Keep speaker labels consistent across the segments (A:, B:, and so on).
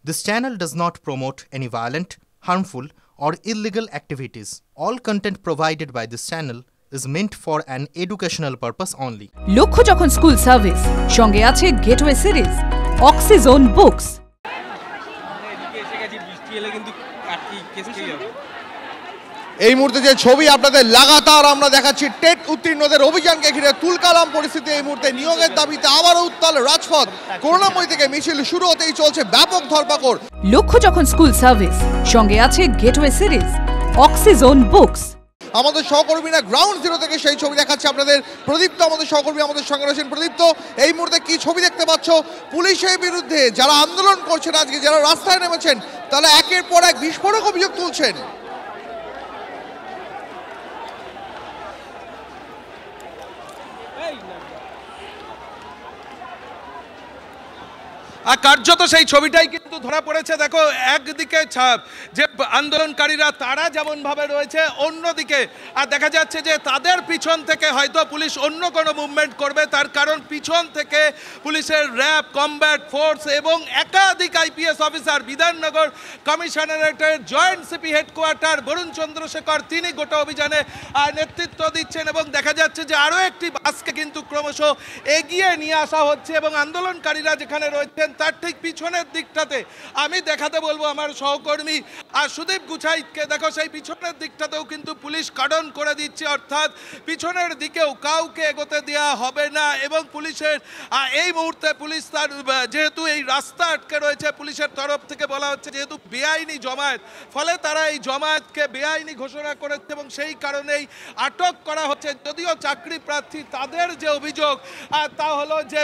A: This channel does not promote any violent, harmful, or illegal activities. All content provided by this channel is meant for an educational purpose only.
B: লক্ষ্য যখন school service সঙ্গে আছে gateway series অক্সিজোন books.
C: এই মুহূর্তে যে ছবি আপনাদের লাগাতার আমরা দেখাচ্ছি টেট উত্তীর্ণদের অভিযানকে ঘিরে তুলকালাম পরিস্থিতি। এই মুহূর্তে নিয়োগের দাবিতে আবারও উত্তাল রাজপথ। করুণাময়ী থেকে মিছিল শুরু হতেই চলছে ব্যাপক ধরপাকড়।
B: লক্ষ্য যখন স্কুল সার্ভিস সঙ্গে আছে গেটওয়ে সিরিজ অক্সিজোন বুকস।
C: আমাদের সহকর্মীরা গ্রাউন্ড জিরো থেকে সেই ছবি দেখাচ্ছে আপনাদের। প্রদীপ্ত আমাদের সহকর্মী আমাদের সঙ্গে রয়েছেন। প্রদীপ্ত, এই মুহূর্তে কি ছবি দেখতে পাচ্ছ? পুলিশের বিরুদ্ধে যারা আন্দোলন করছেন, আজকে যারা রাস্তায় নেমেছেন, তারা একের পর এক বিস্ফোরক অভিযোগ তুলছেন।
D: আর কার্যত সেই ছবিটাই কিন্তু ধরা পড়েছে। দেখো, একদিকে যে আন্দোলনকারীরা তারা যেমনভাবে রয়েছে, অন্যদিকে আর দেখা যাচ্ছে যে তাদের পিছন থেকে হয়তো পুলিশ অন্য কোনো মুভমেন্ট করবে। তার কারণ পিছন থেকে পুলিশের র্যাব, কমব্যাট ফোর্স এবং একাধিক আইপিএস অফিসার, বিধাননগর কমিশনারেটের joint CP headquarter Barun Chandrasekhar, তিনি গোটা অভিযানে নেতৃত্ব দিচ্ছেন। এবং দেখা যাচ্ছে যে আরও একটি বাসকে কিন্তু ক্রমশ এগিয়ে নিয়ে আসা হচ্ছে এবং আন্দোলনকারীরা যেখানে রয়েছেন তার ঠিক পিছনের দিকটাতে আমি দেখাতে বলবো আমার সহকর্মী আর সুদীপ গুছাইতকে। দেখো, সেই পিছনের দিকটাতেও কিন্তু পুলিশ কার্ডন করে দিচ্ছে, অর্থাৎ পিছনের দিকেও কাউকে এগোতে দেওয়া হবে না। এবং পুলিশের এই মুহূর্তে পুলিশ তার যেহেতু এই রাস্তা আটকে রয়েছে, পুলিশের তরফ থেকে বলা হচ্ছে যেহেতু বেআইনি জমায়েত, ফলে তারা এই জমায়েতকে বেআইনি ঘোষণা করেছে এবং সেই কারণেই আটক করা হচ্ছে। যদিও চাকরি প্রার্থী, তাদের যে অভিযোগ তা হলো যে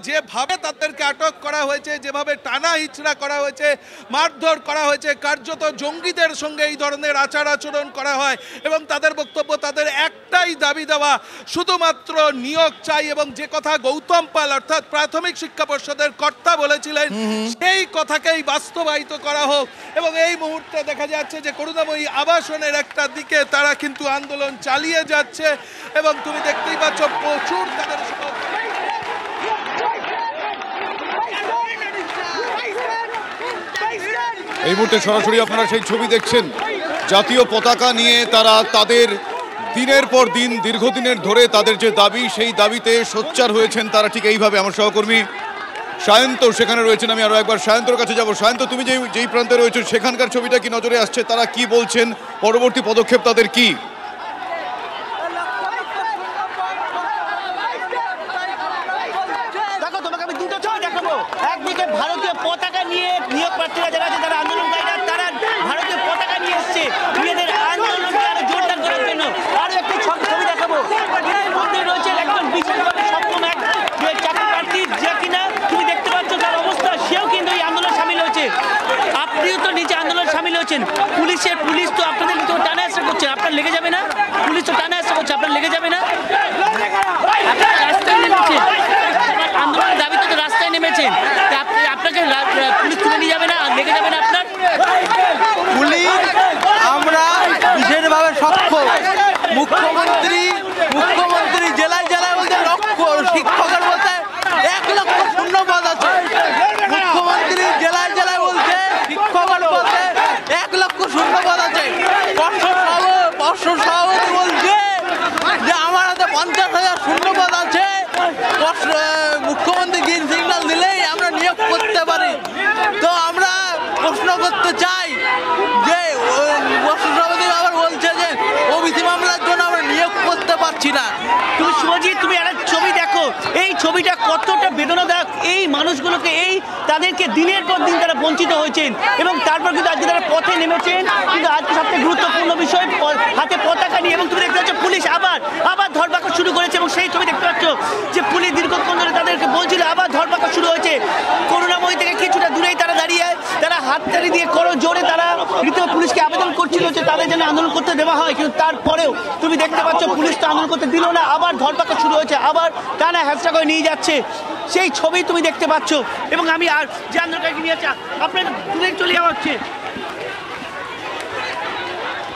D: যেভাবে তাদেরকে আটক করা হয়েছে, যেভাবে টানা হিচড়া করা হয়েছে, মারধর করা হয়েছে, কার্যত জঙ্গিদের সঙ্গে এই ধরনের আচার আচরণ করা হয়। এবং তাদের বক্তব্য, তাদের একটাই দাবি দেওয়া, শুধুমাত্র নিয়োগ চাই। এবং যে কথা গৌতম পাল অর্থাৎ প্রাথমিক শিক্ষা পর্ষদের কর্তা বলেছিলেন, সেই কথাকেই বাস্তবায়িত করা হোক। এবং এই মুহূর্তে দেখা যাচ্ছে যে করুণাময়ী আবাসনের একটা দিকে তারা কিন্তু আন্দোলন চালিয়ে যাচ্ছে এবং তুমি দেখতেই পাচ্ছ প্রচুর তাদের
E: এই মুহূর্তে সরাসরি আপনারা সেই ছবি দেখছেন। জাতীয় পতাকা নিয়ে তারা তাদের দিনের পর দিন দীর্ঘদিনের ধরে তাদের যে দাবি, সেই দাবিতে সোচ্চার হয়েছেন তারা ঠিক এইভাবে। আমার সহকর্মী সায়ন্ত সেখানে রয়েছেন, আমি আরও একবার সায়ন্তর কাছে যাব। সায়ন্ত, তুমি যেই প্রান্তে রয়েছো সেখানকার ছবিটা কি নজরে আসছে? তারা কি বলছেন, পরবর্তী পদক্ষেপ তাদের কি?
F: একদিকে ভারতীয় পতাকা নিয়ে নিয়োগ প্রার্থীরা যারা আছে, তারা আন্দোলনকারীরা, তারা ভারতীয় পতাকা নিয়ে এসছে নিজেদের আন্দোলনকে আরো জোরদার করার জন্য। আরো একটি ছবি দেখাবো। এর মধ্যে রয়েছে একজন বিশেষভাবে সক্ষম এক চাকরি প্রার্থী, যে কিনা তুমি দেখতে পাচ্ছ তার অবস্থা, সেও কিন্তু এই আন্দোলন সামিল হয়েছে। আপনিও তো নিচে আন্দোলন সামিল হয়েছেন। পুলিশ তো আপনাদের তো টানা আসা করছে, আপনার লেগে যাবে না? পুলিশ তো টানা আসা করছে, আপনার লেগে যাবে না? আপনারা রাস্তায় নেমেছেন, আন্দোলনের দাবিতে তো রাস্তায় নেমেছেন, আপনাকে পুলিশ তুলে নিয়ে যাবে না? লেগে যাবে না আপনার?
G: পুলিশ আমরা বিশেষভাবে সক্ষম। মুখ্যমন্ত্রী জেলায় জেলায় বলতে লক্ষ, শিক্ষকের বলতে 1 লক্ষ শূন্যপদ আছে। মুখ্যমন্ত্রী জেলায় জেলায় বলছে শিক্ষকের বলতে 1 লক্ষ শূন্যপদ আছে। পর্ষদ সভাপতি বলছে যে আমার হাতে 50,000 শূন্যপদ আছে। মুখ্যমন্ত্রী গ্রিন সিগন্যাল দিলেই আমরা নিয়োগ করতে পারি। তো আমরা প্রশ্ন করতে চাই যে পর্ষদ সভাপতি আবার বলছে যে ওবিসি মামলার জন্য আমরা নিয়োগ করতে পারছি না।
F: তুমি শুভজিৎ, তুমি একটা ছবি দেখো, এই ছবিটা কতটা বেদনাদায়ক। এই মানুষগুলোকে তাদেরকে দিনের পর দিন তারা বঞ্চিত হয়েছেন এবং তারপর কিন্তু আজকে তারা পথে নেমেছেন। কিন্তু আজকে সবথেকে গুরুত্বপূর্ণ বিষয়, হাতে পতাকা নিয়ে। এবং তুমি দেখতে পাচ্ছ পুলিশ আবার ধরপাকড় শুরু করেছে। এবং সেই ছবি দেখতে পাচ্ছ যে পুলিশ দীর্ঘক্ষণ ধরে তাদেরকে বলছিল, আবার ধরপাকড় শুরু হয়েছে। করুণাময়ী থেকে কিছুটা দূরেই তারা দাঁড়িয়ে, তারা হাততালি দিয়ে জোরে তারা রীতিমতো পুলিশকে আবেদন করছিল যে তাদের যেন আন্দোলন করতে দেওয়া হয়। কিন্তু তারপরেও তুমি দেখতে পাচ্ছ পুলিশ তো আন্দোলন করতে দিল না, আবার ধরপাকড় শুরু হয়েছে, আবার টানা হ্যাচড়া করে নিয়ে যাচ্ছে। সেই ছবি তুমি দেখতে পাচ্ছ। এবং আমি আর যে আন্দোলনকারীকে নিয়ে যাচ্ছি, আপনার দূরে চলে যাওয়া হচ্ছে।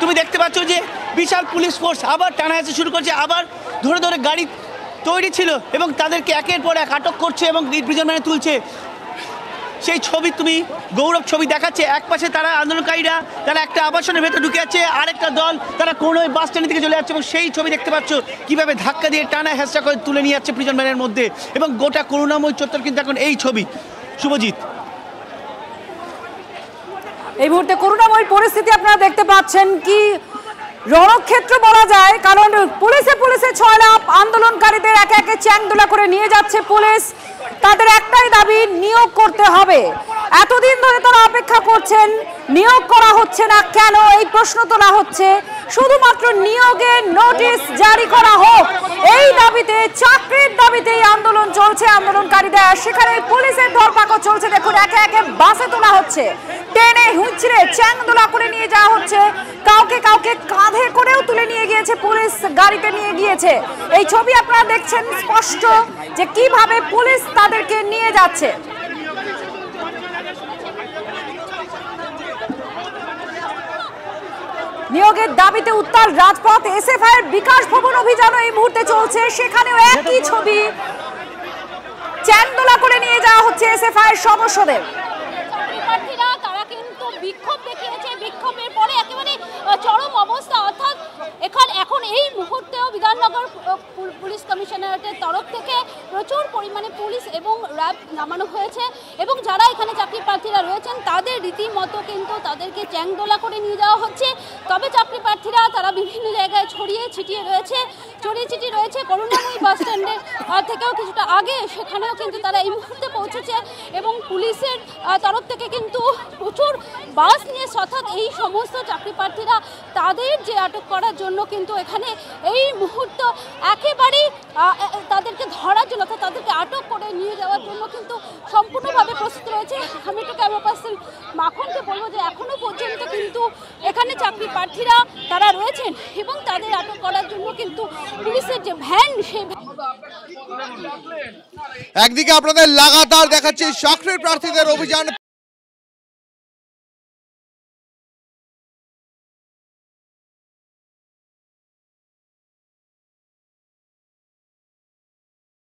F: তুমি দেখতে পাচ্ছ যে বিশাল পুলিশ ফোর্স আবার টানা হেঁচড়া শুরু করছে, আবার ধরে ধরে গাড়ি তৈরি ছিল এবং তাদেরকে একের পর এক আটক করছে এবং রিট ব্রিজের মানে তুলছে। সেই ছবি তুমি গৌরব ছবি দেখাচ্ছে। এক পাশে তারা আন্দোলনকারীরা তারা একটা আবাসনের ভেতরে ঢুকে যাচ্ছে, আরেকটা দল তারা কোনো বাস স্ট্যান্ড থেকে চলে যাচ্ছে এবং সেই ছবি দেখতে পাচ্ছ কিভাবে ধাক্কা দিয়ে টানা হেঁচড়া করে তুলে নিয়ে যাচ্ছে প্রিজন ভ্যানের মধ্যে এবং গোটা করুণাময় চত্বর কিন্তু এখন এই ছবি। শুভজিৎ,
B: এই মুহূর্তে করুণাময় পরিস্থিতি আপনারা দেখতে পাচ্ছেন, কি রণক্ষেত্র বলা যায়, কারণ পুলিশে ছয়লাভ আন্দোলনকারীদের একে একে চ্যাংদোলা করে নিয়ে যাচ্ছে পুলিশ। তাদের একটাই দাবি, নিয়োগ করতে হবে। এতদিন ধরে তারা অপেক্ষা করছেন, নিয়োগ করা হচ্ছে না কেন এই প্রশ্ন তোলা হচ্ছে। শুধুমাত্র নিয়োগের নোটিশ জারি করা হোক এই দাবিতে, চাকরির দাবিতে এই আন্দোলন চলছে আন্দোলনকারীদের। সেখানে পুলিশের ধরপাকড় চলছে। দেখুন একে একে বাসে তোলা হচ্ছে, টেনে হুঁচড়ে চ্যাংদোলা করে নিয়ে যাওয়া হচ্ছে। কাউকে কাঁধে করেও তুলে নিয়ে গিয়েছে পুলিশ, গাড়িতে নিয়ে গিয়েছে। এই ছবি আপনারা দেখছেন স্পষ্ট যে কিভাবে পুলিশ তাদেরকে নিয়ে যাচ্ছে। নিয়োগের দাবিতে উত্তাল রাজপথ। এসএফআই এর বিকাশ ভবন অভিযান এই মুহূর্তে চলছে, সেখানেও একই ছবি, চ্যাংদোলা করে নিয়ে যাওয়া হচ্ছে এসএফআই এর সদস্যদের।
H: তারা কিন্তু বিক্ষোভ দেখিয়েছে, বিক্ষোভের পরে একেবারে চরম অবস্থা। অর্থাৎ এখন এই মুহূর্তেও বিধাননগর পুলিশ কমিশনারেটের তরফ থেকে প্রচুর পরিমাণে পুলিশ এবং র্যাব নামানো হয়েছে এবং যারা এখানে চাকরি প্রার্থীরা রয়েছেন তাদের রীতিমতো কিন্তু তাদেরকে চ্যাংদোলা করে নিয়ে যাওয়া হচ্ছে। তবে চাকরি প্রার্থীরা তারা বিভিন্ন জায়গায় ছড়িয়ে ছিটিয়ে রয়েছে। করুণাময়ী বাস স্ট্যান্ডের থেকেও কিছুটা আগে সেখানেও কিন্তু তারা এই মুহূর্তে পৌঁছেছে এবং পুলিশের তরফ থেকে কিন্তু প্রচুর বাস নিয়ে, অর্থাৎ এই সমস্ত চাকরি প্রার্থীরা তাদের যে আটক করার জন্য কিন্তু এখানে এই মুহূর্ত একেবারেই তাদেরকে ধরার জন্য, অর্থাৎ তাদেরকে আটক করে নিয়ে যাওয়ার জন্য কিন্তু সম্পূর্ণভাবে প্রস্তুত রয়েছে। আমি একটু ক্যামেরা পার্সন মাখনকে বলবো যে এখনো পর্যন্ত কিন্তু এখানে চাকরি প্রার্থীরা তারা রয়েছেন এবং তাদের আটক করার জন্য কিন্তু পুলিশের যে ভ্যান, সেই
C: একদিকে আপনাদের লাগাতার দেখাচ্ছি চাকরির প্রার্থীদের অভিযান।